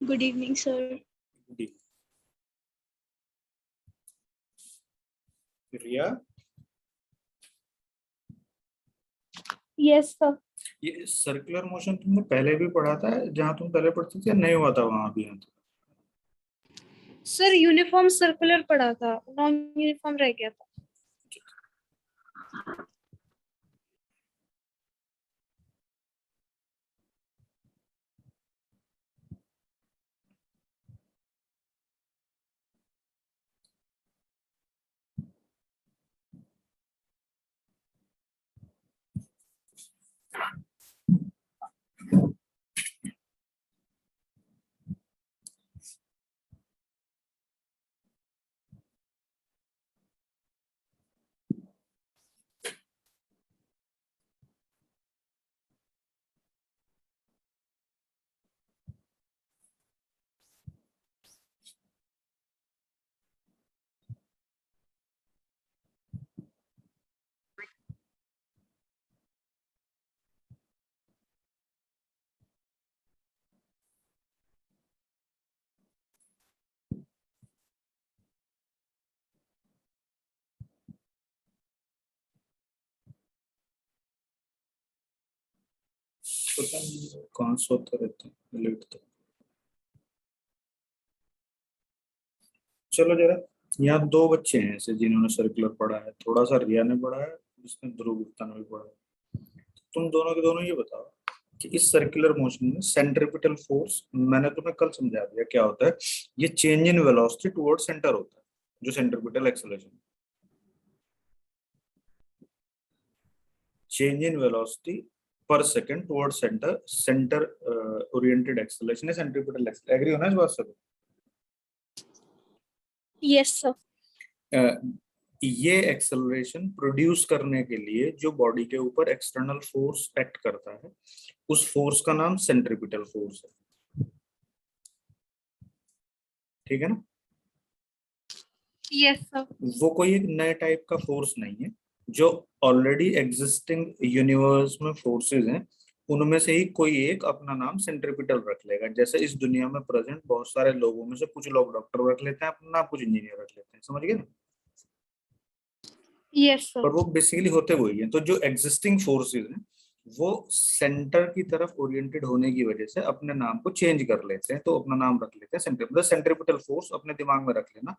Good evening, sir. रिया, Yes, sir. ये circular motion तुमने पहले भी पढ़ा था जहाँ तुम पहले पढ़ती थी या नहीं हुआ था वहां भी? सर यूनिफॉर्म सर्कुलर पढ़ा था, नॉन यूनिफॉर्म रह गया था। पता नहीं कौन सोता रहता है लेट तक। चलो जरा, यहाँ दो बच्चे हैं ऐसे जिन्होंने सर्कुलर पढ़ा है, थोड़ा सा रिया ने पढ़ा है, जिसने ध्रुव गुप्ता ने भी पढ़ा है। तुम दोनों के दोनों ये बताओ कि इस सर्कुलर मोशन में सेंट्रिपिटल फोर्स मैंने तुम्हें कल समझा दिया क्या होता है। ये change in velocity toward centre होता है, जो centripetal acceleration, change in velocity per second toward centre, centre oriented acceleration है सेंट्रिपिटल एक्सेलरेशन। एग्री होना इस बात से? Yes, sir. ये एक्सेलरेशन प्रोड्यूस करने के लिए जो बॉडी के ऊपर एक्सटर्नल फोर्स एक्ट करता है, उस फोर्स का नाम सेंट्रिपिटल फोर्स है। ठीक है ना? Yes, sir. वो कोई एक नए टाइप का फोर्स नहीं है, जो ऑलरेडी एग्जिस्टिंग यूनिवर्स में फोर्सेस हैं उनमें से ही कोई एक अपना नाम सेंट्रिपिटल रख लेगा। जैसे इस दुनिया में प्रेजेंट बहुत सारे लोगों में से कुछ लोग डॉक्टर रख लेते हैं अपना नाम, कुछ इंजीनियर रख लेते हैं, समझ गए ना? Yes, sir. पर वो बेसिकली होते वही हैं। तो जो एग्जिस्टिंग फोर्सेस हैं वो सेंटर की तरफ ओरिएंटेड होने की वजह से अपने नाम को चेंज कर लेते हैं, तो अपना नाम रख लेते हैं सेंट्रिपिटल। सेंट्रिपिटल फोर्स अपने दिमाग में रख लेना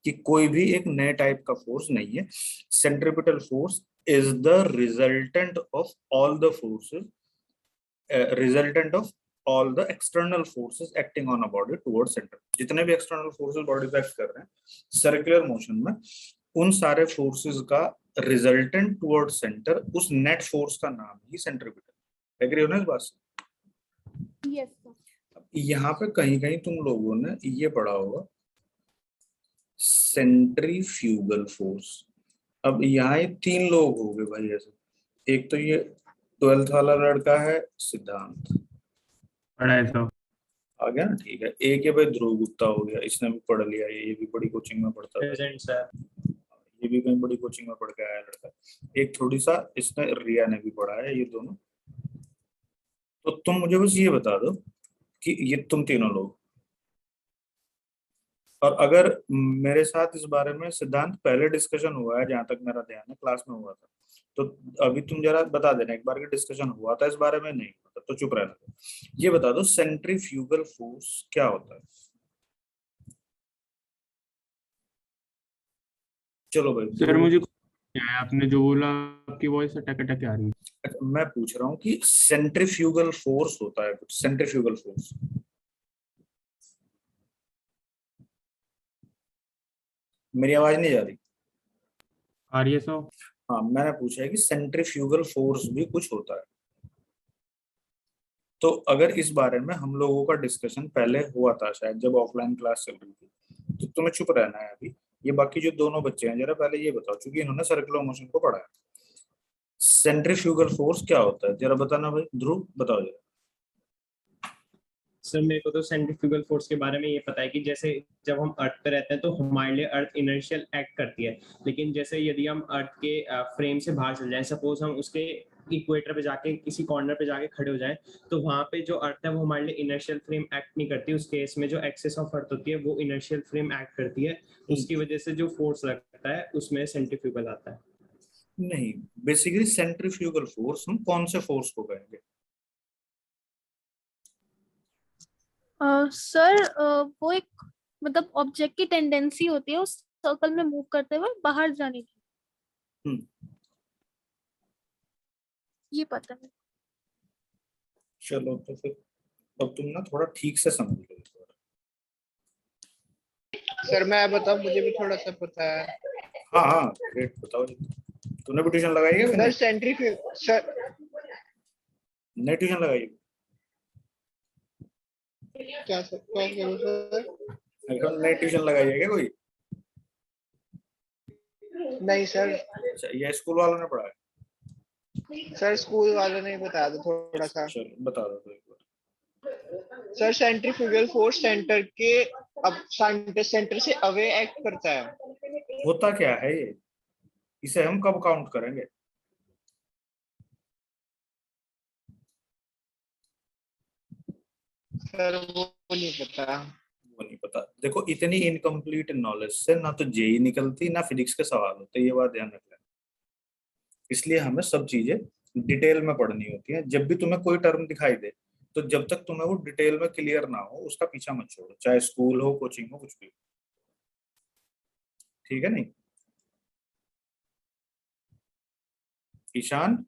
कि कोई भी एक नए टाइप का फोर्स नहीं है। Centripetal force is the resultant of all the forces, resultant of all the external forces acting on a body toward centre. जितने भी एक्सटर्नल फोर्सेस बॉडी पे एक्ट कर रहे हैं सर्कुलर मोशन में, उन सारे फोर्सेस का रिजल्टेंट टुवर्ड सेंटर, उस नेट फोर्स का नाम ही सेंट्रिपिटल। एग्री हो ना इस बात से? Yes, sir. यहाँ पे कहीं कहीं तुम लोगों ने ये पढ़ा होगा सेंट्रीफ्यूगल फोर्स। अब यहाँ ये तीन लोग हो गए भाई ऐसे। एक तो ये 12th वाला लड़का है सिद्धांत, पढ़ा है तो आ गया ना? ठीक है। एक है भाई ध्रुव गुप्ता हो गया, इसने भी पढ़ लिया, ये भी बड़ी कोचिंग में पढ़ता था, प्रेजेंट सर। ये भी कहीं बड़ी कोचिंग में पढ़ के आया लड़का। एक थोड़ी सा इसने, रिया ने भी पढ़ा है, ये दोनों। तो तुम मुझे बस ये बता दो कि ये तुम तीनों लोग, और अगर मेरे साथ इस बारे में सिद्धांत पहले डिस्कशन हुआ है, जहां तक मेरा ध्यान है क्लास में हुआ था, तो अभी तुम जरा बता देना एक बार कि डिस्कशन हुआ था इस बारे में, नहीं हुआ था तो चुप रहना दो। ये बता दो सेंट्रीफ्यूगल फोर्स क्या होता है। चलो भाई सर मुझे क्या है, आपने जो बोला आपकी वॉइस अटक अटक आ रही है। अच्छा, मैं पूछ रहा हूँ कि सेंट्रीफ्यूगल फोर्स होता है कुछ, सेंट्रीफ्यूगल फोर्स। मेरी आवाज नहीं जा रही? आ रही है सो। हाँ, मैंने पूछा है कि सेंट्रीफ्यूगल फोर्स भी कुछ होता है। तो अगर इस बारे में हम लोगों का डिस्कशन पहले हुआ था शायद, जब ऑफलाइन क्लास चल रही थी, तो तुम्हें चुप रहना है अभी। ये बाकी जो दोनों बच्चे हैं जरा पहले ये बताओ, क्योंकि इन्होंने सर्कुलर मोशन को पढ़ा है, सेंट्रीफ्यूगल फोर्स क्या होता है जरा बताना भाई। ध्रुव बताओ जरा। सर मेरे को तो सेंट्रीफ्यूगल फोर्स के बारे में ये पता है कि जैसे जब हम अर्थ पे रहते हैं तो हमारे लिए अर्थ इनर्शियल एक्ट करती है, लेकिन जैसे यदि हम अर्थ के फ्रेम से बाहर चल जाएं, सपोज हम उसके इक्वेटर पे जाके किसी कॉर्नर पे जाके खड़े हो जाएं, तो वहां पे जो अर्थ है वो हमारे लिए इनर्शियल फ्रेम एक्ट नहीं करती। उस केस में जो एक्सिस ऑफ अर्थ होती है वो इनर्शियल फ्रेम एक्ट करती है, उसकी वजह से जो फोर्स लगता है उसमें सेंट्रीफ्यूगल आता है। नहीं, बेसिकली सेंट्रीफ्यूगल फोर्स हम कौन से फोर्स को कहेंगे? सर वो एक मतलब ऑब्जेक्ट की टेंडेंसी होती है उस सर्कल में मूव करते हुए बाहर जाने की, ये पता है। चलो तो फिर अब तुम ना थोड़ा ठीक से समझ लो इस बार। सर मैं बताऊं, मुझे भी थोड़ा सा पता है। हाँ हाँ, ग्रेट, बताओ जी। तूने भी ट्यूशन लगाई है? सर सेंट्रीफ्यूग सर नहीं ट्यूशन लगाई? क्या सर क्या कह रहे हो सर? नहीं ट्यूशन लगाई है क्या कोई? नहीं सर, अच्छा, ये स्कूल वालों ने पढ़ाया? सर स्कूल वालों ने बताया था थोड़ा सा। चलो बता दो तो एक बार। सर सेंट्रीफ्यूगल फोर्स सेंटर के अब सेंटर से अवे एक्ट करता है। होता क्या है ये? इसे हम कब काउंट करेंगे? सर वो नहीं पता। वो नहीं पता। देखो, इतनी इनकम्प्लीट नॉलेज से ना तो जेई निकलती ना फिजिक्स के सवाल होते, ये बात ध्यान रख लेना। इसलिए हमें सब चीजें डिटेल में पढ़नी होती है। जब भी तुम्हें कोई टर्म दिखाई दे, तो जब तक तुम्हें वो डिटेल में क्लियर ना हो उसका पीछा मत छोड़ो, चाहे स्कूल हो, कोचिंग हो, कुछ भी हो। ठीक है? नहीं ईशान,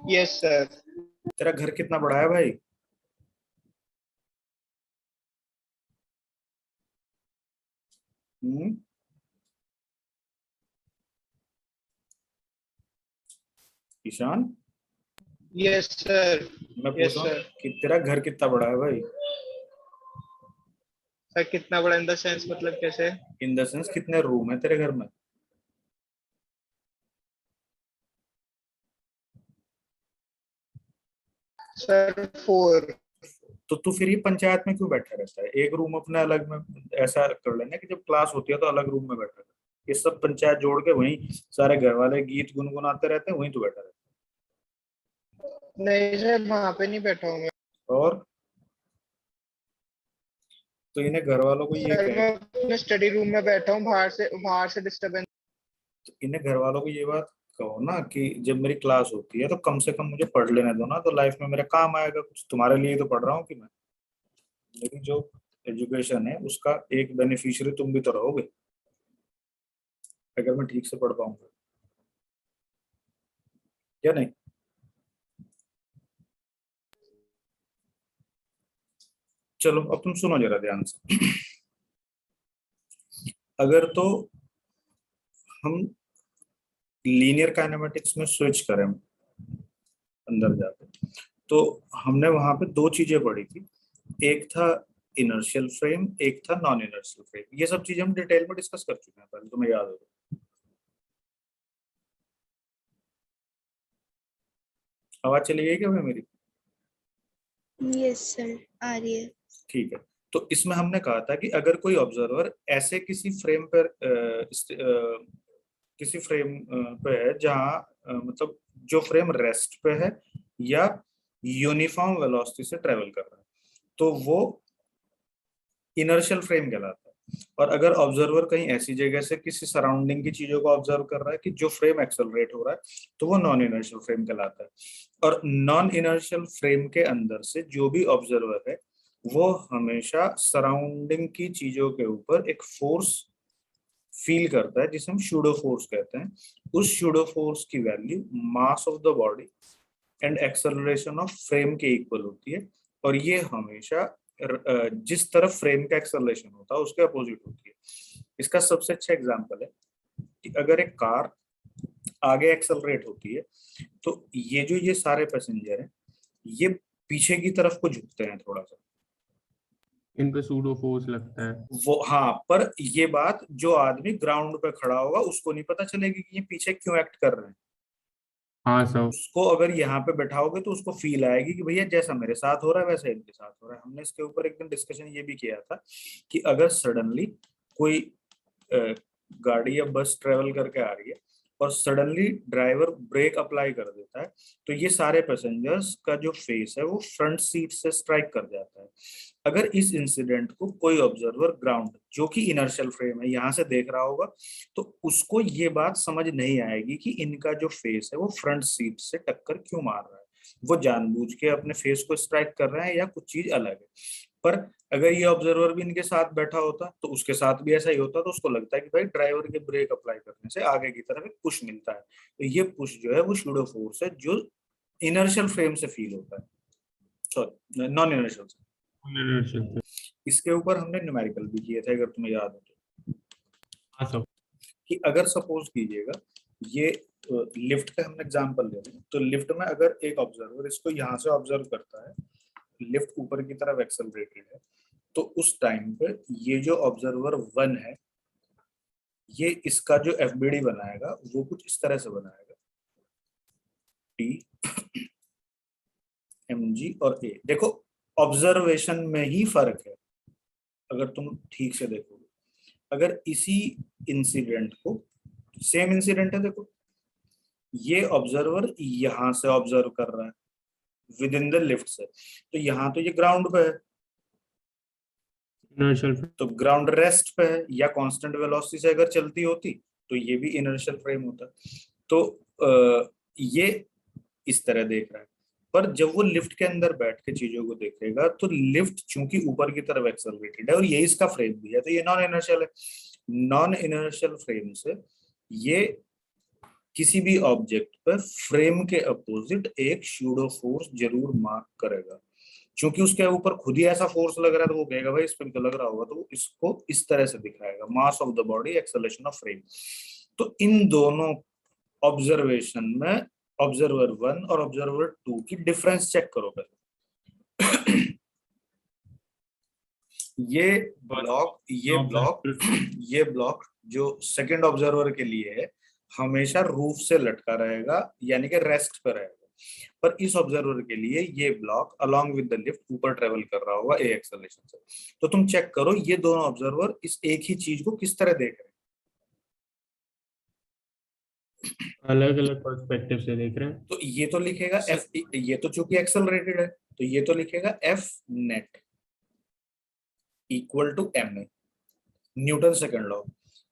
यस सर। तेरा घर कितना बड़ा है भाई? हम्म? Ishan, yes sir. मैं पूछ यस रहा हूँ सर। कि तेरा घर कितना बड़ा है भाई? सर कितना बड़ा इन द सेंस मतलब कैसे? इन द सेंस कितने रूम है तेरे घर में? सर 4। तो तू फिर ये पंचायत में क्यों बैठा रहता है? एक रूम अपने अलग में ऐसा कर लेना कि जब क्लास होती है तो अलग रूम में बैठा रहता है। ये सब पंचायत जोड़ के वहीं सारे घर वाले गीत गुनगुनाते रहते हैं, वहीं तू बैठा रहता नहीं सर, वहां पे नहीं बैठा हूँ मैं। है। और तो इन्हें घर वालों को ये सर कहे, मैं अपने स्टडी रूम में बैठा हूँ, बाहर से डिस्टरबेंस। तो इन्हें घर वालों को ये बात कहो ना कि जब मेरी क्लास होती है तो कम से कम मुझे पढ़ लेने दो ना, तो लाइफ में मेरे काम आएगा कुछ। तुम्हारे लिए तो पढ़ रहा हूँ कि मैं, मेरी जो एजुकेशन है उसका एक बेनिफिशियरी तुम भी तो रहोगे अगर मैं ठीक से पढ़ पाऊंगा, क्या नहीं? चलो अब तुम सुनो जरा ध्यान से। अगर तो हम लीनियर काइनेमेटिक्स में स्विच करें अंदर जाके, तो हमने वहां पे दो चीजें पढ़ी थी। एक था इनर्शियल फ्रेम, एक था नॉन इनर्शियल फ्रेम। ये सब चीजें हम डिटेल में डिस्कस कर चुके हैं पहले, तुम्हें याद होगा। आवाज चली गई क्या भाई मेरी? यस सर, आ रही है। ठीक है। तो इसमें हमने कहा था कि अगर कोई ऑब्जर्वर ऐसे किसी फ्रेम पर किसी फ्रेम पे है जहां मतलब जो फ्रेम रेस्ट पे है या यूनिफॉर्म वेलोसिटी से ट्रेवल कर रहा है, तो वो इनर्शियल फ्रेम कहलाता है। और अगर ऑब्जर्वर कहीं ऐसी जगह से किसी सराउंडिंग की चीजों को ऑब्जर्व कर रहा है कि जो फ्रेम एक्सेलरेट हो रहा है, तो वो नॉन इनर्शियल फ्रेम कहलाता है। और नॉन इनर्शियल फ्रेम के अंदर से जो भी ऑब्जर्वर है वो हमेशा सराउंडिंग की चीजों के ऊपर एक फोर्स फील करता है जिसे हम शूडो फोर्स कहते हैं। उस शूडो फोर्स की value mass of the body and acceleration of frame के इक्वल होती है। और ये हमेशा जिस तरफ फ्रेम का एक्सेलरेशन होता है उसके अपोजिट होती है। इसका सबसे अच्छा एग्जांपल है कि अगर एक कार आगे एक्सेलरेट होती है तो ये सारे पैसेंजर हैं, ये पीछे की तरफ को झुकते हैं थोड़ा सा, इन पे सूडो फोर्स लगता है। वो हाँ, पर ये बात जो आदमी ग्राउंड पे खड़ा होगा उसको नहीं पता चलेगी कि ये पीछे क्यों एक्ट कर रहे हैं। हाँ सर। उसको अगर यहाँ पे बैठाओगे तो उसको फील आएगी कि भैया जैसा मेरे साथ हो रहा है वैसा इनके साथ हो रहा है। हमने इसके ऊपर एक दिन डिस्कशन ये भी किया था कि अगर सडनली कोई गाड़ी या बस ट्रेवल करके आ रही है और सडनली ड्राइवर ब्रेक अप्लाई कर देता है, तो ये सारे पैसेंजर्स का जो फेस है वो फ्रंट सीट से स्ट्राइक कर जाता है। अगर इस इंसिडेंट को कोई ऑब्जर्वर ग्राउंड जो कि इनर्शियल फ्रेम है यहाँ से देख रहा होगा, तो उसको ये बात समझ नहीं आएगी कि इनका जो फेस है वो फ्रंट सीट से टक्कर क्यों मार रहा है, वो जानबूझ के अपने फेस को स्ट्राइक कर रहे हैं या कुछ चीज अलग है। पर अगर ये ऑब्जर्वर भी इनके साथ बैठा होता तो उसके साथ भी ऐसा ही होता, तो उसको लगता है कि भाई ड्राइवर के ब्रेक अप्लाई करने से आगे की तरफ एक पुश मिलता है, तो ये पुश जो है वो सूडो फोर्स है जो इनर्शियल फ्रेम से फील होता है, सॉरी नॉन इनर्शियल से। Inertial। इसके ऊपर हमने न्यूमेरिकल भी किए थे, अगर तुम्हें याद हो तो, हाँ सर। कि अगर सपोज कीजिएगा ये लिफ्ट का हमने एग्जांपल ले रहे हैं, तो लिफ्ट में अगर एक ऑब्जर्वर इसको यहाँ से ऑब्जर्व करता है, लिफ्ट ऊपर की तरफ एक्सेलरेटेड है, तो उस टाइम पे ये जो ऑब्जर्वर 1 है ये इसका जो एफबीडी बनाएगा वो कुछ इस तरह से बनाएगा, टी mg और a। देखो ऑब्जर्वेशन में ही फर्क है, अगर तुम ठीक से देखोगे, अगर इसी इंसिडेंट को, सेम इंसिडेंट है, देखो ये ऑब्जर्वर यहां से ऑब्जर्व कर रहा है विद इन द लिफ्ट से, तो यहाँ तो ये ग्राउंड पे है, Inertial। तो ग्राउंड रेस्ट पे है, या कांस्टेंट वेलोसिटी से अगर चलती होती तो ये भी इनर्शियल फ्रेम होता। तो ये इस तरह देख रहा है, पर जब वो लिफ्ट के अंदर बैठ के चीजों को देखेगा तो लिफ्ट चूंकि ऊपर की तरफ एक्सेलरेटेड है और ये इसका फ्रेम भी है, तो ये नॉन इनर्शियल है। नॉन इनर्शियल फ्रेम से ये किसी भी ऑब्जेक्ट पर फ्रेम के अपोजिट एक सूडो फोर्स जरूर मार्क करेगा, क्योंकि उसके ऊपर खुद ही ऐसा फोर्स लग रहा है, तो वो कहेगा भाई इस पर तो लग रहा होगा, तो वो इसको इस तरह से दिखाएगा, mass of the body acceleration of frame. तो इन दोनों ऑब्जर्वेशन में ऑब्जर्वर 1 और ऑब्जर्वर 2 की डिफरेंस चेक करो पहले। ये ब्लॉक जो सेकंड ऑब्जर्वर के लिए है हमेशा रूफ से लटका रहेगा, यानी कि रेस्ट पर रहेगा, पर इस ऑब्जर्वर के लिए ये block along with the lift ऊपर ट्रेवल कर रहा होगा ए एक्सेलरेशन से। तो तुम चेक करो ये दोनों ऑब्जर्वर इस एक ही चीज को किस तरह देख रहे हैं, अलग अलग पर्सपेक्टिव से देख रहे हैं। तो ये तो लिखेगा एफ, ये तो चूंकि एक्सेलरेटेड है तो ये तो लिखेगा F net equal to M A, Newton second law.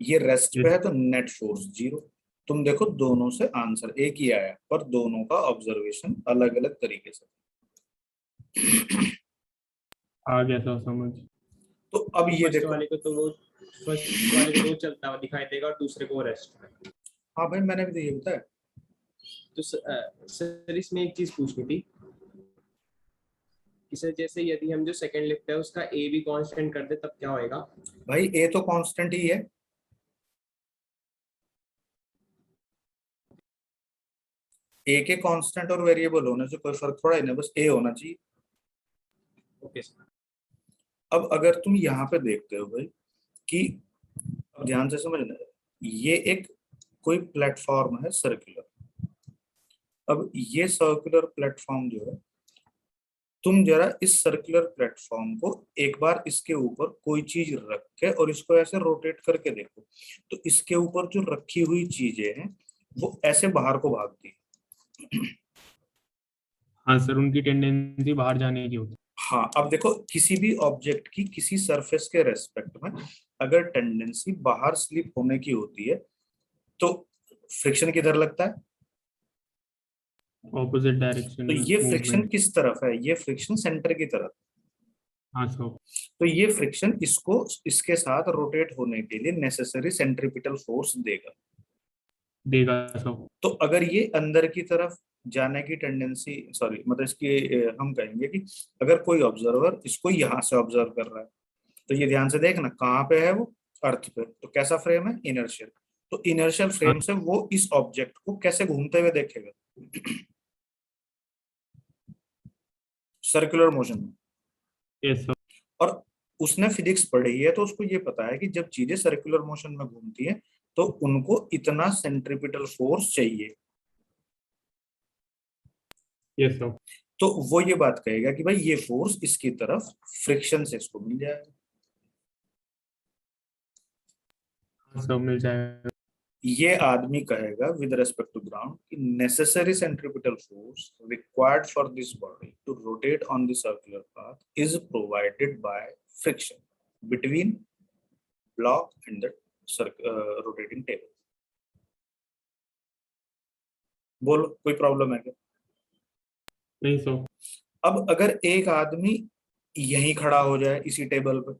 ये रेस्ट पे है तो नेट फोर्स 0। तुम देखो दोनों से आंसर एक ही आया, पर दोनों का ऑब्जर्वेशन अलग अलग तरीके से। आ गया था समझ। तो अब ये देखो वाले को तो वो फर्स्ट वाले को चलता हुआ दिखाई देगा और दूसरे को रेस्ट। हाँ भाई मैंने भी तो ये बताया। तो सर इसमें एक चीज पूछनी थी कि सर जैसे यदि हम जो सेकंड लिफ्ट है उसका ए भी कांस्टेंट कर दे तब क्या होएगा? भाई ए तो कांस्टेंट ही है, ए के कांस्टेंट और वेरिएबल होने से कोई फर्क थोड़ा ही नहीं, बस ए होना चाहिए। Okay sir. अब अगर तुम यहाँ पे देखते हो भाई कि ध्यान से समझना, ये एक कोई प्लेटफॉर्म है सर्कुलर। अब ये सर्कुलर प्लेटफॉर्म जो है, तुम जरा इस सर्कुलर प्लेटफॉर्म को एक बार इसके ऊपर कोई चीज रख के और इसको ऐसे रोटेट करके देखो, तो इसके ऊपर जो रखी हुई चीजें हैं वो ऐसे बाहर को भागती है। हाँ सर, उनकी टेंडेंसी बाहर जाने की होती है। हाँ, अब देखो किसी भी ऑब्जेक्ट की किसी सरफेस के रेस्पेक्ट में अगर टेंडेंसी बाहर स्लिप होने की होती है तो फ्रिक्शन किधर लगता है? ऑपोजिट डायरेक्शन तो में ये फ्रिक्शन movement। किस तरफ है? ये फ्रिक्शन सेंटर की तरफ। हाँ सर। तो ये फ्रिक्शन इसको इसके साथ रोटेट होने के लिए नेसेसरी सेंट्रीपिटल फोर्स देगा सर। तो अगर ये अंदर की तरफ जाने की टेंडेंसी, सॉरी मतलब इसकी हम कहेंगे कि अगर कोई ऑब्जर्वर इसको यहाँ से ऑब्जर्व कर रहा है, तो ये ध्यान से देखना कहाँ पे है वो, अर्थ पे, तो कैसा फ्रेम है? इनर्शियल। तो इनर्शियल फ्रेम से वो इस ऑब्जेक्ट को कैसे घूमते हुए देखेगा? सर्कुलर मोशन में। Yes sir. और उसने फिजिक्स पढ़ी है तो उसको ये पता है कि जब चीजें सर्कुलर मोशन में घूमती है तो उनको इतना सेंट्रीपिटल फोर्स चाहिए। Yes sir. तो वो ये बात कहेगा कि भाई ये फोर्स इसकी तरफ फ्रिक्शन से इसको मिल जाएगा। सब मिल जाएगा। ये आदमी कहेगा विद रिस्पेक्ट टू ग्राउंड कि necessary centripetal force required for this body to rotate on the circular path is provided by friction between block and the rotating table. बोलो कोई प्रॉब्लम है क्या? नहीं सर। अब अगर एक आदमी यहीं खड़ा हो जाए इसी टेबल पे,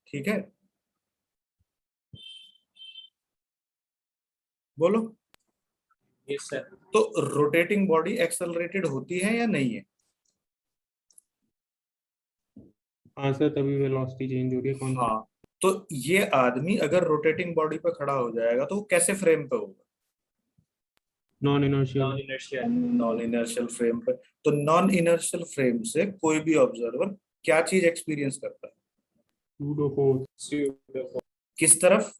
ठीक है, बोलो, यस सर। तो रोटेटिंग बॉडी एक्सेलरेटेड होती है या नहीं है? हाँ सर, तभी वेलोसिटी चेंज हो रही है। कौन सा? हाँ, तो ये आदमी अगर रोटेटिंग बॉडी पे खड़ा हो जाएगा तो वो कैसे फ्रेम पे होगा? Non non inertial. Inertial. Non inertial frame पे। तो नॉन इनर्शियल फ्रेम से कोई भी ऑब्जर्वर क्या चीज एक्सपीरियंस करता है? Pseudo force. किस तरफ?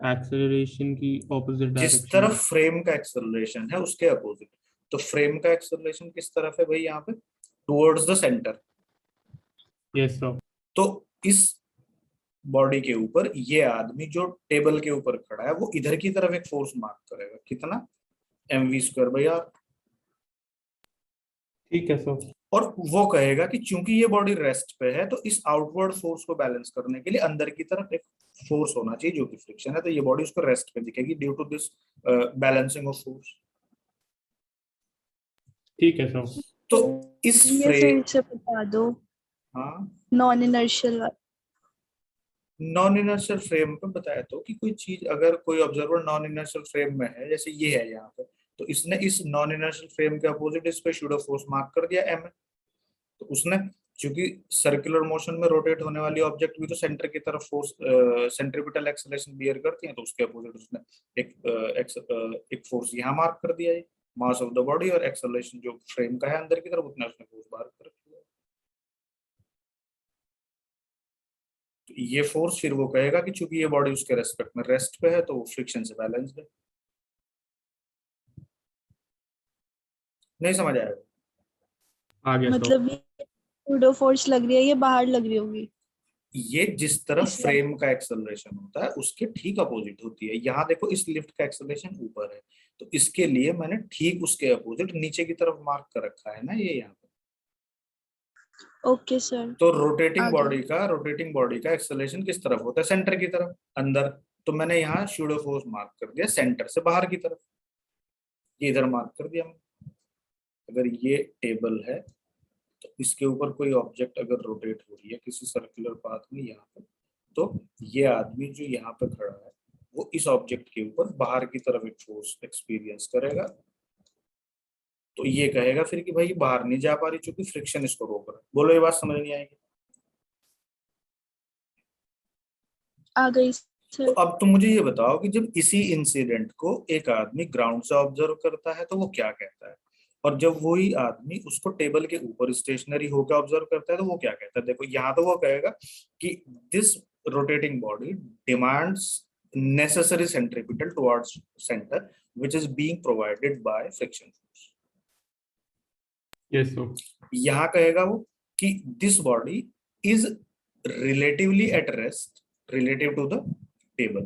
एक्सेलरेशन की ऑपोजिट जिस डायरेक्शन। तरफ फ्रेम का एक्सेलरेशन है उसके अपोजिट। तो फ्रेम का एक्सेलरेशन किस तरफ है भाई? यहाँ पे towards the centre. Yes sir. तो इस बॉडी के ऊपर ये आदमी जो टेबल के ऊपर खड़ा है वो इधर की तरफ एक फोर्स मार्क करेगा, कितना? mv²/r। ठीक है सर। और वो कहेगा कि चूंकि ये बॉडी रेस्ट पे है तो इस आउटवर्ड फोर्स को बैलेंस करने के लिए अंदर की तरफ एक फोर्स होना चाहिए जो कि फ्रिक्शन है, तो ये बॉडी उसको रेस्ट पे दिखेगी due to this balancing of force. ठीक है सर। तो इस ये फ्रेम, फिर से बता दो, हाँ, नॉन इनर्शियल वाला। नॉन इनर्शियल फ्रेम पे बताया तो कि कोई चीज अगर कोई ऑब्जर्वर नॉन इनर्शियल फ्रेम में है, जैसे ये है यहाँ पे, तो इसने इस नॉन इनर्शियल फ्रेम के अपोजिट इस पे शूडो फोर्स मार्क कर दिया m है। तो उसने, क्योंकि सर्कुलर मोशन में रोटेट होने वाली ऑब्जेक्ट भी तो सेंटर की तरफ फोर्स सेंट्रीपिटल एक्सेलरेशन बियर करती है, तो उसके अपोजिट उसने एक फोर्स यहाँ मार्क कर दिया है, मास ऑफ द बॉडी, और एक्सेलरेशन जो फ्रेम का है अंदर की तरफ उतना उसने फोर्स बाहर कर दिया। तो ये फोर्स फिर वो कहेगा कि चूंकि ये बॉडी उसके रेस्पेक्ट में रेस्ट पे है तो वो फ्रिक्शन से बैलेंस्ड है। नहीं समझ आएगा? आ गया सर। मतलब ये सूडो फोर्स लग रही है, ये बाहर लग रही होगी। ये जिस तरफ इस फ्रेम का एक्सेलरेशन होता है उसके ठीक अपोजिट होती है। यहाँ देखो इस लिफ्ट का एक्सेलरेशन ऊपर है, तो इसके लिए मैंने ठीक उसके अपोजिट नीचे की तरफ मार्क कर रखा है ना ये यहाँ पे। Okay sir. तो रोटेटिंग आगे। बॉडी का एक्सेलरेशन किस तरफ होता है? सेंटर की तरफ, अंदर। तो मैंने यहाँ शूडो फोर्स मार्क कर दिया सेंटर से बाहर की तरफ, ये इधर मार्क कर दिया मैंने। अगर ये टेबल है तो इसके ऊपर कोई ऑब्जेक्ट अगर रोटेट हो रही है किसी सर्कुलर पाथ में यहाँ पे, तो ये आदमी जो यहाँ पे खड़ा है वो इस ऑब्जेक्ट के ऊपर बाहर की तरफ एक फोर्स एक्सपीरियंस करेगा। तो ये कहेगा फिर कि भाई ये बाहर नहीं जा पा रही क्योंकि फ्रिक्शन इसको रोक रहा है। बोलो ये बात समझ नहीं आएगी? आ गई तो सर। अब तुम मुझे ये बताओ कि जब इसी इंसिडेंट को एक आदमी ग्राउंड से ऑब्जर्व करता है तो वो क्या कहता है, और जब वही आदमी उसको टेबल के ऊपर स्टेशनरी होकर ऑब्जर्व करता है तो वो क्या कहता है? देखो यहाँ तो वो कहेगा कि this rotating body demands necessary centripetal towards centre which is being provided by friction force. Yes sir. यहाँ कहेगा वो कि this body is relatively at rest relative to the table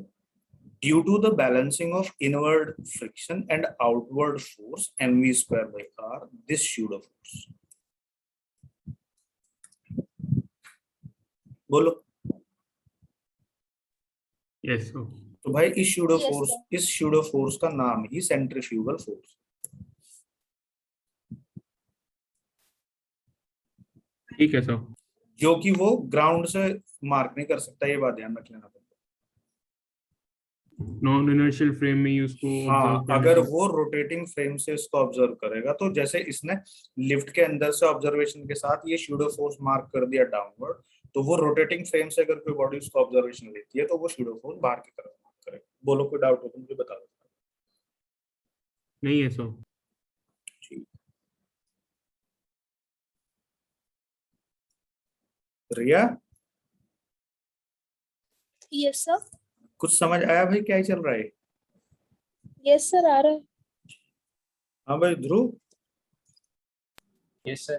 due to the balancing of inward friction and outward force mv²/r, this pseudo force। बोलो। Yes sir. तो भाई इस Yes, pseudo force का नाम ही सेंट्रीफ्यूगल फोर्स। ठीक है sir. जो कि वो ग्राउंड से मार्क नहीं कर सकता, ये बात ध्यान रख लेना। नॉन इनर्शियल फ्रेम में ही उसको ऑब्जर्व हाँ, करने अगर का। वो रोटेटिंग फ्रेम से इसको ऑब्जर्व करेगा तो जैसे इसने लिफ्ट के अंदर से ऑब्जर्वेशन के साथ ये शूडो फोर्स मार्क कर दिया डाउनवर्ड, तो वो रोटेटिंग फ्रेम से अगर कोई बॉडी उसको ऑब्जर्वेशन लेती है तो वो शूडो फोर्स बाहर की तरफ मार्क करेगा। बोलो कोई डाउट हो तो मुझे बता दो। नहीं है सर। ठीक, रिया यस सर। कुछ समझ आया भाई? क्या ही चल रहा है? यस सर, आ रहा है। हाँ भाई ध्रुव, यस सर।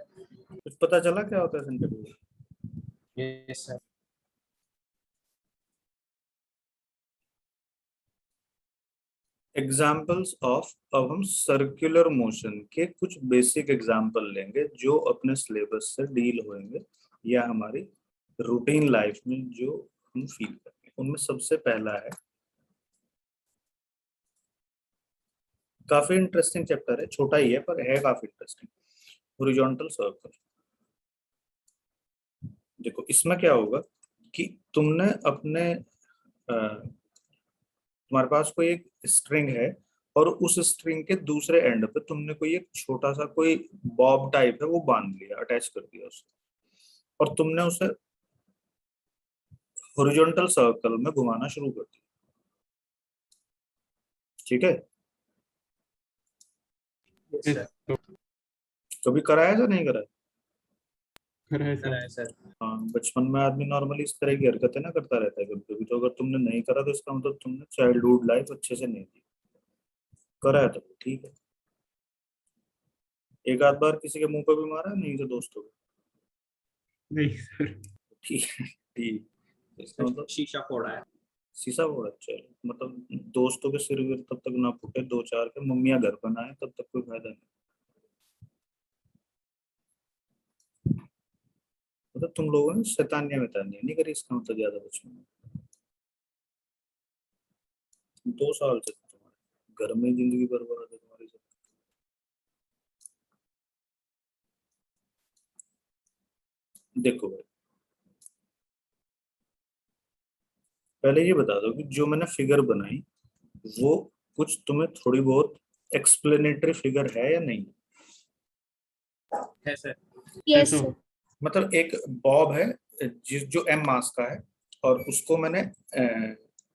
कुछ पता चला क्या होता है centrifugal? Yes sir. Examples of, अब हम सर्कुलर मोशन के कुछ बेसिक एग्जाम्पल लेंगे जो अपने सिलेबस से डील होंगे या हमारी रूटीन लाइफ में जो हम फील करते हैं। उनमें सबसे पहला है, काफी इंटरेस्टिंग चैप्टर है, छोटा ही है पर है काफी इंटरेस्टिंग, हॉरिजॉन्टल सर्कल। देखो इसमें क्या होगा कि तुमने अपने तुम्हारे पास कोई एक स्ट्रिंग है और उस स्ट्रिंग के दूसरे एंड पे तुमने कोई एक छोटा सा कोई बॉब टाइप है वो बांध लिया, अटैच कर दिया उसे, और तुमने उसे हॉरिजॉन्टल सर्कल में घुमाना शुरू कर दिया। ठीक है, Yes, sir. तो कभी कराया या नहीं कराया? है करा है सर। सर। हाँ, बचपन में आदमी नॉर्मली इस तरह की हरकतें ना करता रहता है कभी कभी, तो अगर तुमने नहीं करा तो इसका मतलब तुमने चाइल्डहुड लाइफ अच्छे से नहीं दी, कराया तो ठीक है। एक आध बार किसी के मुंह पे भी मारा नहीं तो दोस्तों को? नहीं सर। ठीक है, ठीक, इसका मतलब शीशा फोड़ा है। शीशा फोड़ा, चलो मतलब दोस्तों के सिर विर तब तक ना फूटे, दो चार के मम्मियां घर पर ना आए तब तक कोई फायदा नहीं। मतलब तुम लोगों ने शैतानियां मितानियां नहीं करी, इसका मतलब ज्यादा बचपन में 2 साल से तुम्हारे घर में ही जिंदगी बर्बाद है तुम्हारी सब। देखो भाई, पहले ये बता दो कि जो मैंने फिगर बनाई वो कुछ तुम्हें थोड़ी बहुत एक्सप्लेनेटरी फिगर है या नहीं? है सर। यस तो सर। मतलब एक बॉब है जो एम मास का है और उसको मैंने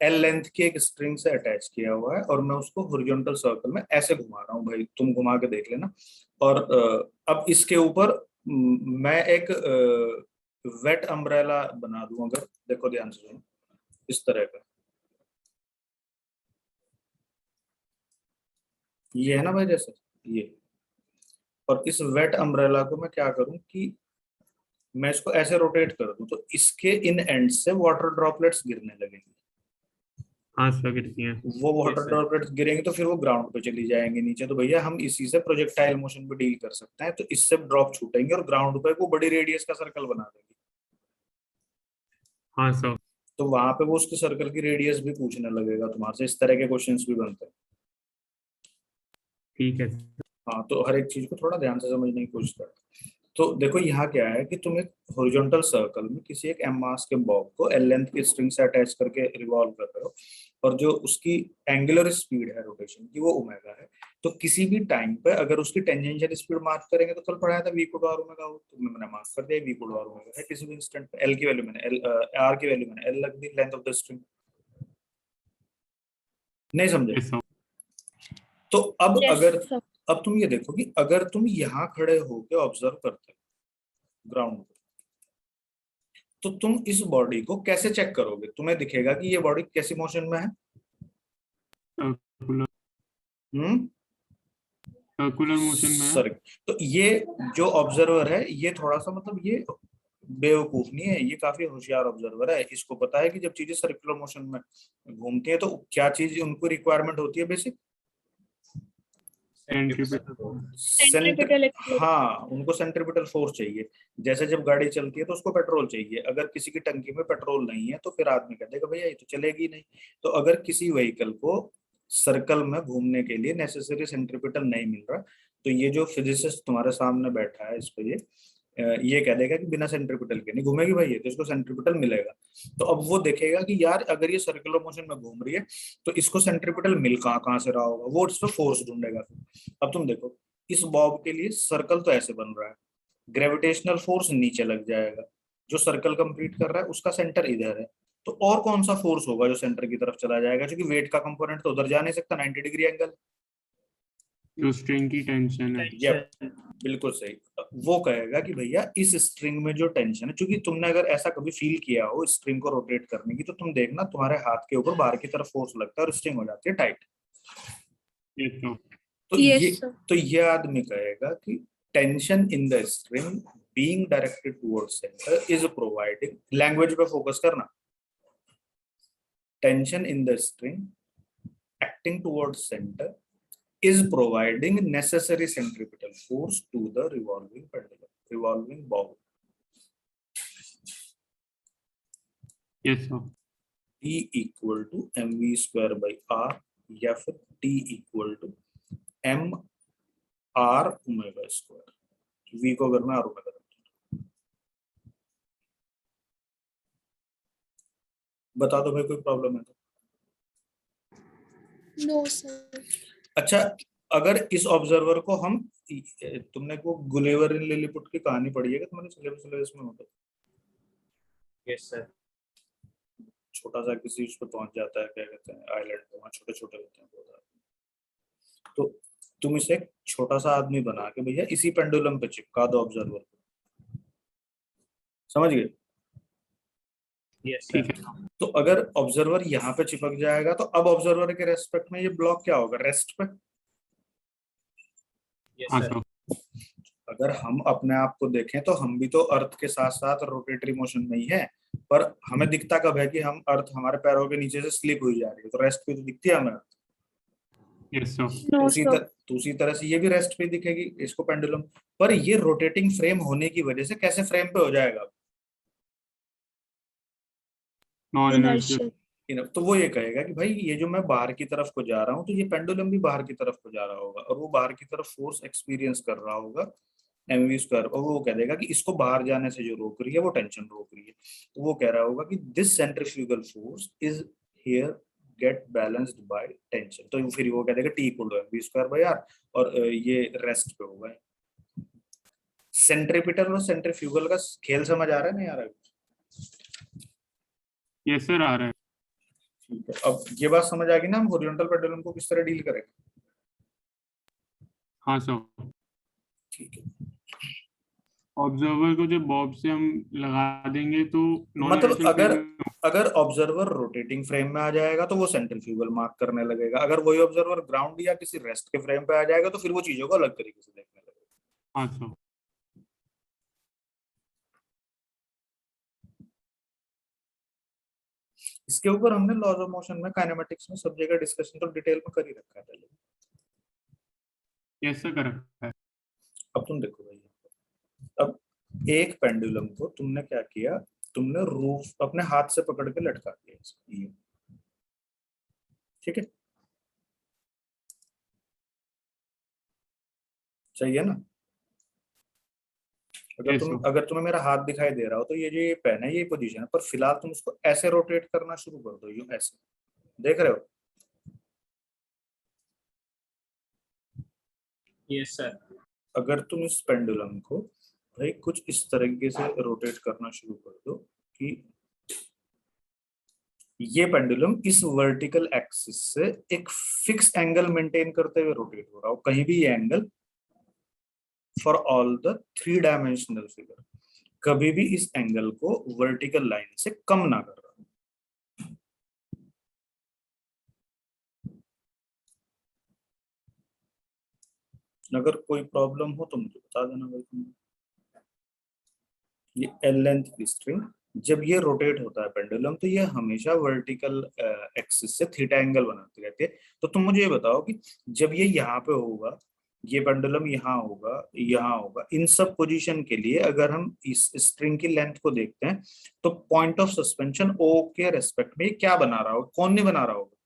एल लेंथ की एक स्ट्रिंग से अटैच किया हुआ है और मैं उसको हॉरिजॉन्टल सर्कल में ऐसे घुमा रहा हूँ, भाई तुम घुमा के देख लेना। और अब इसके ऊपर मैं एक वेट अम्ब्रेला बना दूं, अगर देखो ध्यान से सुनो, इस तरह का ये है ना भाई, जैसे ये, और इस वेट अम्ब्रेला को मैं क्या करूं कि मैं इसको ऐसे रोटेट कर दूं तो इसके इन एंड से वाटर ड्रॉपलेट्स गिरने लगेंगे। हाँ सर गिरती हैं। वो वाटर Yes, sir. ड्रॉपलेट्स गिरेंगे तो फिर वो ग्राउंड पे चली जाएंगे नीचे, तो भैया हम इसी से प्रोजेक्टाइल मोशन पे डील कर सकते हैं। तो इससे ड्रॉप छूटेंगे और ग्राउंड पे वो बड़ी रेडियस का सर्कल बना देंगे। हाँ सर। तो वहां पे वो उसके सर्कल की रेडियस भी पूछने लगेगा तुम्हारे से, इस तरह के क्वेश्चंस भी बनते हैं। ठीक है। हाँ, तो हर एक चीज को थोड़ा ध्यान से समझने की कोशिश कर। तो देखो यहाँ क्या है कि तुम एक हॉरिजॉन्टल सर्कल में किसी एक एम मास के बॉब को एल लेंथ की स्ट्रिंग से अटैच करके रिवॉल्व कर रहे हो और जो उसकी एंगुलर स्पीड है रोटेशन की वो ओमेगा है। तो किसी भी टाइम पे अगर उसकी टेंजेंशियल स्पीड मार्क करेंगे तो कल पढ़ाया था V equal to R omega, तो मैंने मार्क कर दिया V equal to R omega है। किसी भी इंस्टेंट पे एल की वैल्यू मैंने एल, आर की वैल्यू मैंने एल रख दी, लेंथ ऑफ द स्ट्रिंग। नहीं समझे? Yes sir. तो अब यस अगर सर। अब तुम ये देखो कि अगर तुम यहाँ खड़े होके ऑब्जर्व करते हो ग्राउंड पे, तो तुम इस बॉडी को कैसे चेक करोगे? तुम्हें दिखेगा कि ये बॉडी कैसी मोशन में है? सर्कुलर हम्म, मोशन में है। सर, तो ये जो ऑब्जर्वर है ये थोड़ा सा मतलब ये बेवकूफ नहीं है, ये काफी होशियार ऑब्जर्वर है। इसको पता है कि जब चीजें सर्कुलर मोशन में घूमती है तो क्या चीज उनको रिक्वायरमेंट होती है बेसिक? Centripetal activity. हाँ, उनको सेंट्रीपिटल फोर्स चाहिए। जैसे जब गाड़ी चलती है तो उसको पेट्रोल चाहिए, अगर किसी की टंकी में पेट्रोल नहीं है तो फिर आदमी कहता है कि भैया ये तो चलेगी नहीं। तो अगर किसी व्हीकल को सर्कल में घूमने के लिए नेसेसरी सेंट्रीपिटल नहीं मिल रहा, तो ये जो फिजिसिस्ट तुम्हारे सामने बैठा है इस पे ये कह देगा कि बिना सेंट्रीपिटल के नहीं घूमेगी भाई, ये तो इसको सेंट्रीपिटल मिलेगा। तो अब वो देखेगा कि यार अगर ये सर्कुलर मोशन में घूम रही है तो इसको सेंट्रीपिटल मिल कहाँ कहाँ से रहा होगा, वो इस पर फोर्स ढूंढेगा। अब तुम देखो इस बॉब के लिए सर्कल तो ऐसे बन रहा है, ग्रेविटेशनल फोर्स नीचे लग जाएगा, जो सर्कल कंप्लीट कर रहा है उसका सेंटर इधर है, तो और कौन सा फोर्स होगा जो सेंटर की तरफ चला जाएगा, क्योंकि वेट का कंपोनेंट तो उधर जा नहीं सकता 90 डिग्री एंगल। जो स्ट्रिंग की टेंशन है। यप, बिल्कुल सही। वो कहेगा कि भैया इस स्ट्रिंग में जो टेंशन है, क्योंकि तुमने अगर ऐसा कभी फील किया हो स्ट्रिंग को रोटेट करने की, तो तुम देखना तुम्हारे हाथ के ऊपर बाहर की तरफ फोर्स लगता है और स्ट्रिंग हो जाती है टाइट। Yes sir. तो ये आदमी कहेगा कि tension in the string being directed towards centre is providing, language पे फोकस करना, tension in the string acting towards center is providing necessary centripetal force to the revolving bob. Yes, sir. T equal to mv square by r या फिर T equal to m r omega square. V को अगर मैं r omega रखूं, बता दो भाई कोई प्रॉब्लम है तो. No sir. अच्छा, अगर इस ऑब्जर्वर को हम, तुमने को गुलेवर इन लिलीपुट की कहानी पढ़ी है कि तुम्हारे सिलेबस में होता है? Yes sir. छोटा सा किसी उस पर पहुंच जाता है, क्या कहते हैं, आइलैंड पे, वहाँ छोटे छोटे होते हैं बहुत. तो तुम इसे एक छोटा सा आदमी बना के भैया इसी पेंडुलम पे चिपका दो ऑब्जर्वर को. समझ गए? यस ठीक सर. है. तो अगर ऑब्जर्वर यहाँ पे चिपक जाएगा तो अब ऑब्जर्वर के रेस्पेक्ट में ये ब्लॉक क्या होगा? रेस्ट पे. यस हाँ सर. सर. अगर हम अपने आप को देखें तो हम भी तो अर्थ के साथ साथ रोटेटरी मोशन में ही है, पर हमें दिखता कब है कि हम अर्थ हमारे पैरों के नीचे से स्लिप हुई जा रही है, तो रेस्ट पे तो दिखती है हमें अर्थ. Yes sir. नो उसी सर. तरह से ये भी रेस्ट पे दिखेगी इसको पेंडुलम. पर ये रोटेटिंग फ्रेम होने की वजह से कैसे फ्रेम पे हो जाएगा? Non inertial. इनर्शियल. तो वो ये कहेगा कि भाई ये जो मैं बाहर की तरफ को जा रहा हूँ तो ये पेंडुलम भी बाहर की तरफ को जा रहा होगा और वो बाहर की तरफ फोर्स एक्सपीरियंस कर रहा होगा mv स्क्वायर, और वो कह देगा कि इसको बाहर जाने से जो रोक रही है वो टेंशन रोक रही है. तो वो कह रहा होगा कि this centrifugal force is here get balanced by tension. तो फिर वो कह देगा T equal to mv square by r, और ये रेस्ट पे होगा. सेंट्रीपिटल और सेंट्रीफ्यूगल का खेल समझ आ रहा है नहीं आ रहा है? यस सर, आ रहा है. ठीक है, अब ये बात समझ आ गई ना हम हॉरिजॉन्टल पेंडुलम को किस तरह डील करेंगे. हाँ सर. ठीक है, ऑब्जर्वर को जब बॉब से हम लगा देंगे तो मतलब अगर ऑब्जर्वर रोटेटिंग फ्रेम में आ जाएगा तो वो सेंट्रीफ्यूगल मार्क करने लगेगा. अगर वही ऑब्जर्वर ग्राउंड या किसी रेस्ट के फ्रेम पे आ जाएगा तो फिर वो चीजों को अलग तरीके से देखने लगेगा. हाँ सर. इसके ऊपर हमने लॉज ऑफ मोशन में काइनेमेटिक्स में सब जगह डिस्कशन तो डिटेल में कर ही रखा है पहले. यस सर, करेक्ट है. अब तुम देखो भाई, अब एक पेंडुलम को तुमने क्या किया, तुमने रूफ अपने हाथ से पकड़ के लटका दिया. ठीक है, सही है ना? Yes, sir. अगर तुम्हें मेरा हाथ दिखाई दे रहा हो तो ये जो ये पेन है ये पोजीशन है, पर फिलहाल तुम उसको ऐसे रोटेट करना शुरू कर दो. यूं ऐसे देख रहे हो? Yes sir. अगर तुम इस पेंडुलम को भाई कुछ इस तरीके से रोटेट करना शुरू कर दो कि ये पेंडुलम इस वर्टिकल एक्सिस से एक फिक्स एंगल मेंटेन करते हुए रोटेट हो रहा हो, कहीं भी ये angle for all the 3 dimensional figure कभी भी इस एंगल को वर्टिकल लाइन से कम ना कर रहा. अगर कोई प्रॉब्लम हो तो मुझे बता देना भाई. ये एल लेंथ की स्ट्रिंग जब ये रोटेट होता है पेंडुलम तो ये हमेशा वर्टिकल एक्सिस से थीटा एंगल बनाती रहती है. तो तुम मुझे ये बताओ कि जब ये यहाँ पे होगा, ये पेंडुलम यहाँ होगा, इन सब पोजीशन के लिए अगर हम इस स्ट्रिंग की लेंथ को देखते हैं तो पॉइंट ऑफ सस्पेंशन O के रेस्पेक्ट में क्या बना रहा होगा, कौन नहीं बना रहा होगा?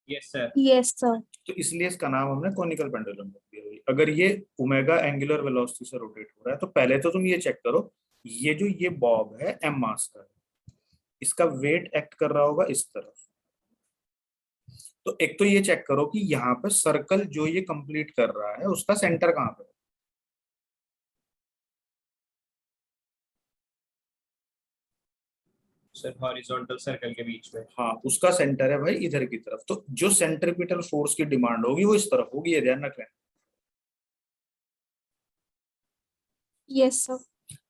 Yes sir. Yes sir. तो इसलिए इसका नाम हमने कोनिकल पेंडुलम रख दिया. अगर ये ओमेगा एंगुलर वेलोसिटी से रोटेट हो रहा है तो पहले तो तुम ये चेक करो, ये जो ये बॉब है m मास का है, इसका वेट एक्ट कर रहा होगा इस तरफ. तो एक तो ये चेक करो कि यहाँ पे सर्कल जो ये कंप्लीट कर रहा है उसका सेंटर कहाँ पे है. सर हॉरिजॉन्टल सर्कल के बीच में. हाँ, उसका सेंटर है भाई इधर की तरफ. तो जो सेंट्रीपिटल फोर्स की डिमांड होगी वो इस तरफ होगी, ये ध्यान रख लें. Yes sir.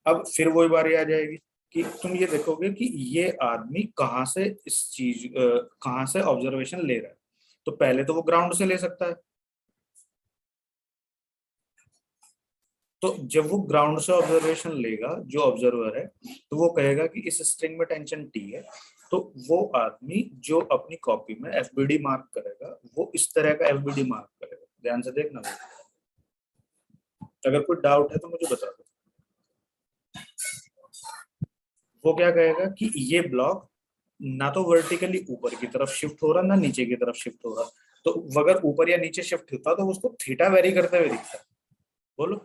अब फिर वही बारी आ जाएगी कि तुम ये देखोगे कि ये आदमी कहाँ से ऑब्जर्वेशन ले रहा है. तो पहले तो वो ग्राउंड से ले सकता है. तो जब वो ग्राउंड से ऑब्जर्वेशन लेगा जो ऑब्जर्वर है, तो वो कहेगा कि इस स्ट्रिंग में टेंशन T है, तो वो आदमी जो अपनी कॉपी में एफबीडी मार्क करेगा वो इस तरह का एफबीडी मार्क करेगा। ध्यान से देखना भाई, अगर कोई डाउट है तो मुझे बता दो। वो क्या कहेगा कि ये ब्लॉक ना तो वर्टिकली ऊपर की तरफ शिफ्ट हो रहा ना नीचे की तरफ शिफ्ट हो रहा, तो अगर ऊपर या नीचे शिफ्ट होता तो उसको थीटा वेरी करते हुए दिखता है। बोलो।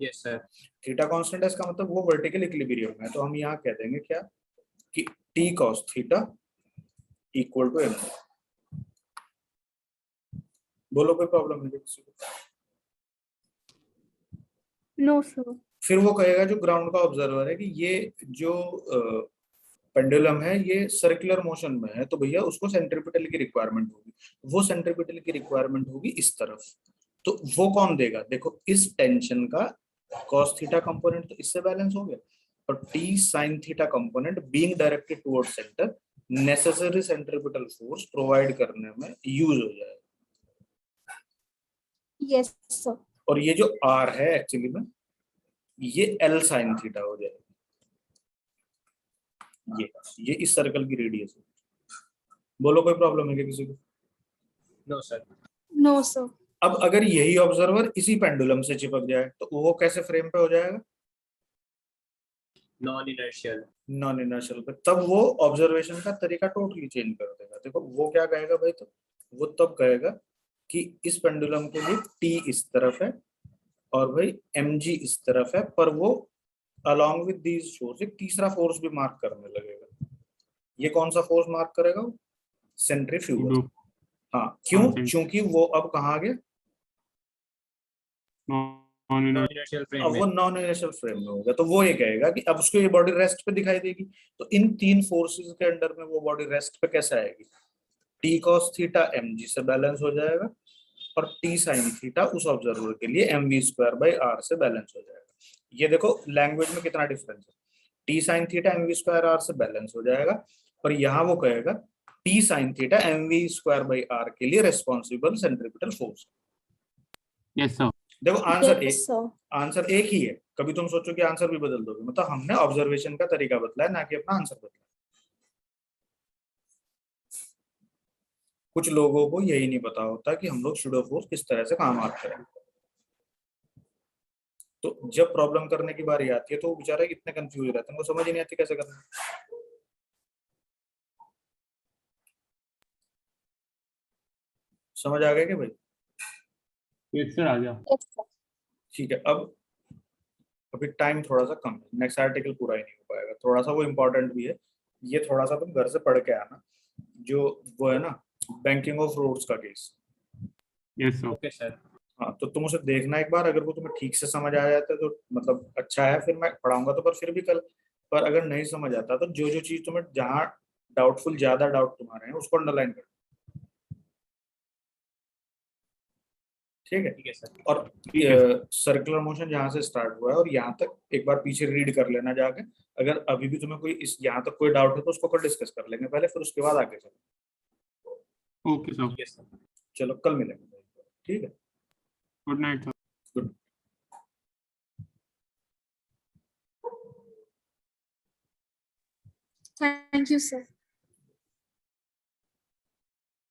Yes sir. थीटा कांस्टेंट है, इसका मतलब वो वर्टिकल इक्विलिब्रियम है, तो हम यहाँ कह देंगे क्या कि T cos theta equal to M. बोलो कोई प्रॉब्लम है किसी को? No sir. फिर वो कहेगा जो ग्राउंड का ऑब्जर्वर है कि ये जो पेंडुलम है ये सर्कुलर मोशन में है, तो भैया उसको सेंट्रीपिटल की रिक्वायरमेंट होगी। वो सेंट्रीपिटल की रिक्वायरमेंट होगी इस तरफ, तो वो कौन देगा? देखो इस टेंशन का cos थीटा कंपोनेंट तो इससे बैलेंस हो गया, और t sin theta component being directed toward centre necessary centripetal force provide करने में यूज हो जाएगा। Yes sir. और ये जो r है एक्चुअली में ये L sin थीटा हो जाएगा। ये इस सर्कल की रेडियस है। बोलो कोई प्रॉब्लम है क्या किसी को? No sir. No sir. अब अगर यही ऑब्जर्वर इसी पेंडुलम से चिपक जाए तो वो कैसे फ्रेम पे हो जाएगा? Non inertial. नॉन इनर्शियल पे। तब वो ऑब्जर्वेशन का तरीका टोटली चेंज कर देगा। देखो वो क्या कहेगा भाई, तो वो तब कहेगा कि इस पेंडुलम के लिए टी इस तरफ है और भाई mg इस तरफ है, पर वो अलॉन्ग विद दीज फोर्स एक तीसरा फोर्स भी मार्क करने लगेगा। ये कौन सा फोर्स मार्क करेगा? सेंट्रीफ्यूगल। हाँ, क्यों? क्योंकि वो अब कहाँ आ गया? नॉन इनर्शियल फ्रेम अब में। वो नॉन इनर्शियल फ्रेम में होगा, तो वो ये कहेगा कि अब उसको ये बॉडी रेस्ट पे दिखाई देगी। तो इन तीन फोर्सेस के अंडर में वो बॉडी रेस्ट पे कैसे आएगी? टी कॉस थीटा mg से बैलेंस हो जाएगा और टी साइन थीटा उस ऑब्जर्वर के लिए mv²/r से बैलेंस हो जाएगा। ये देखो लैंग्वेज में कितना डिफरेंस है। टी साइन थीटा mv²/r से बैलेंस हो जाएगा, पर यहाँ वो कहेगा टी साइन थीटा mv²/r के लिए responsible centripetal force. Yes sir. देखो आंसर यस एक, सर। आंसर एक ही है। कभी तुम सोचो कि आंसर भी बदल दोगे, मतलब हमने ऑब्जर्वेशन का तरीका बदला है ना कि अपना आंसर बदला। कुछ लोगों को यही नहीं पता होता कि हम लोग स्यूडो फोर्स किस तरह से काम आते हैं, तो जब प्रॉब्लम करने की बारी आती है तो वो बेचारे इतने कंफ्यूज रहते हैं, उनको समझ ही नहीं आती कैसे करना। समझ आ गया क्या भाई? यस सर आ गया। Yes sir. ठीक है। अब अभी टाइम थोड़ा सा कम है, नेक्स्ट आर्टिकल पूरा ही नहीं हो पाएगा, थोड़ा सा वो इम्पोर्टेंट भी है। ये थोड़ा सा तुम घर से पढ़ के आना, जो वो है ना बैंकिंग ऑफ रोड्स का case. Yes sir. Okay sir. हाँ, तो तुम उसे देखना एक बार, अगर वो तुम्हें ठीक से समझ आ जाता है तो मतलब अच्छा है, फिर मैं पढ़ाऊंगा तो, पर फिर भी कल। पर अगर नहीं समझ आता तो जो जो चीज तुम्हें जहाँ डाउटफुल, ज्यादा डाउट तुम्हारे हैं उसको अंडरलाइन कर। ठीक है। ठीक है सर। और ठीक है सर। सर्कुलर मोशन जहाँ से स्टार्ट हुआ है और यहाँ तक एक बार पीछे रीड कर लेना जाके। अगर अभी भी तुम्हें कोई इस यहाँ तक कोई डाउट है तो उसको कल डिस्कस कर लेंगे पहले, फिर उसके बाद आगे चलो। Okay sir. ठीक है सर। चलो कल मिलेंगे। ठीक है। Good night sir. Good. Thank you sir.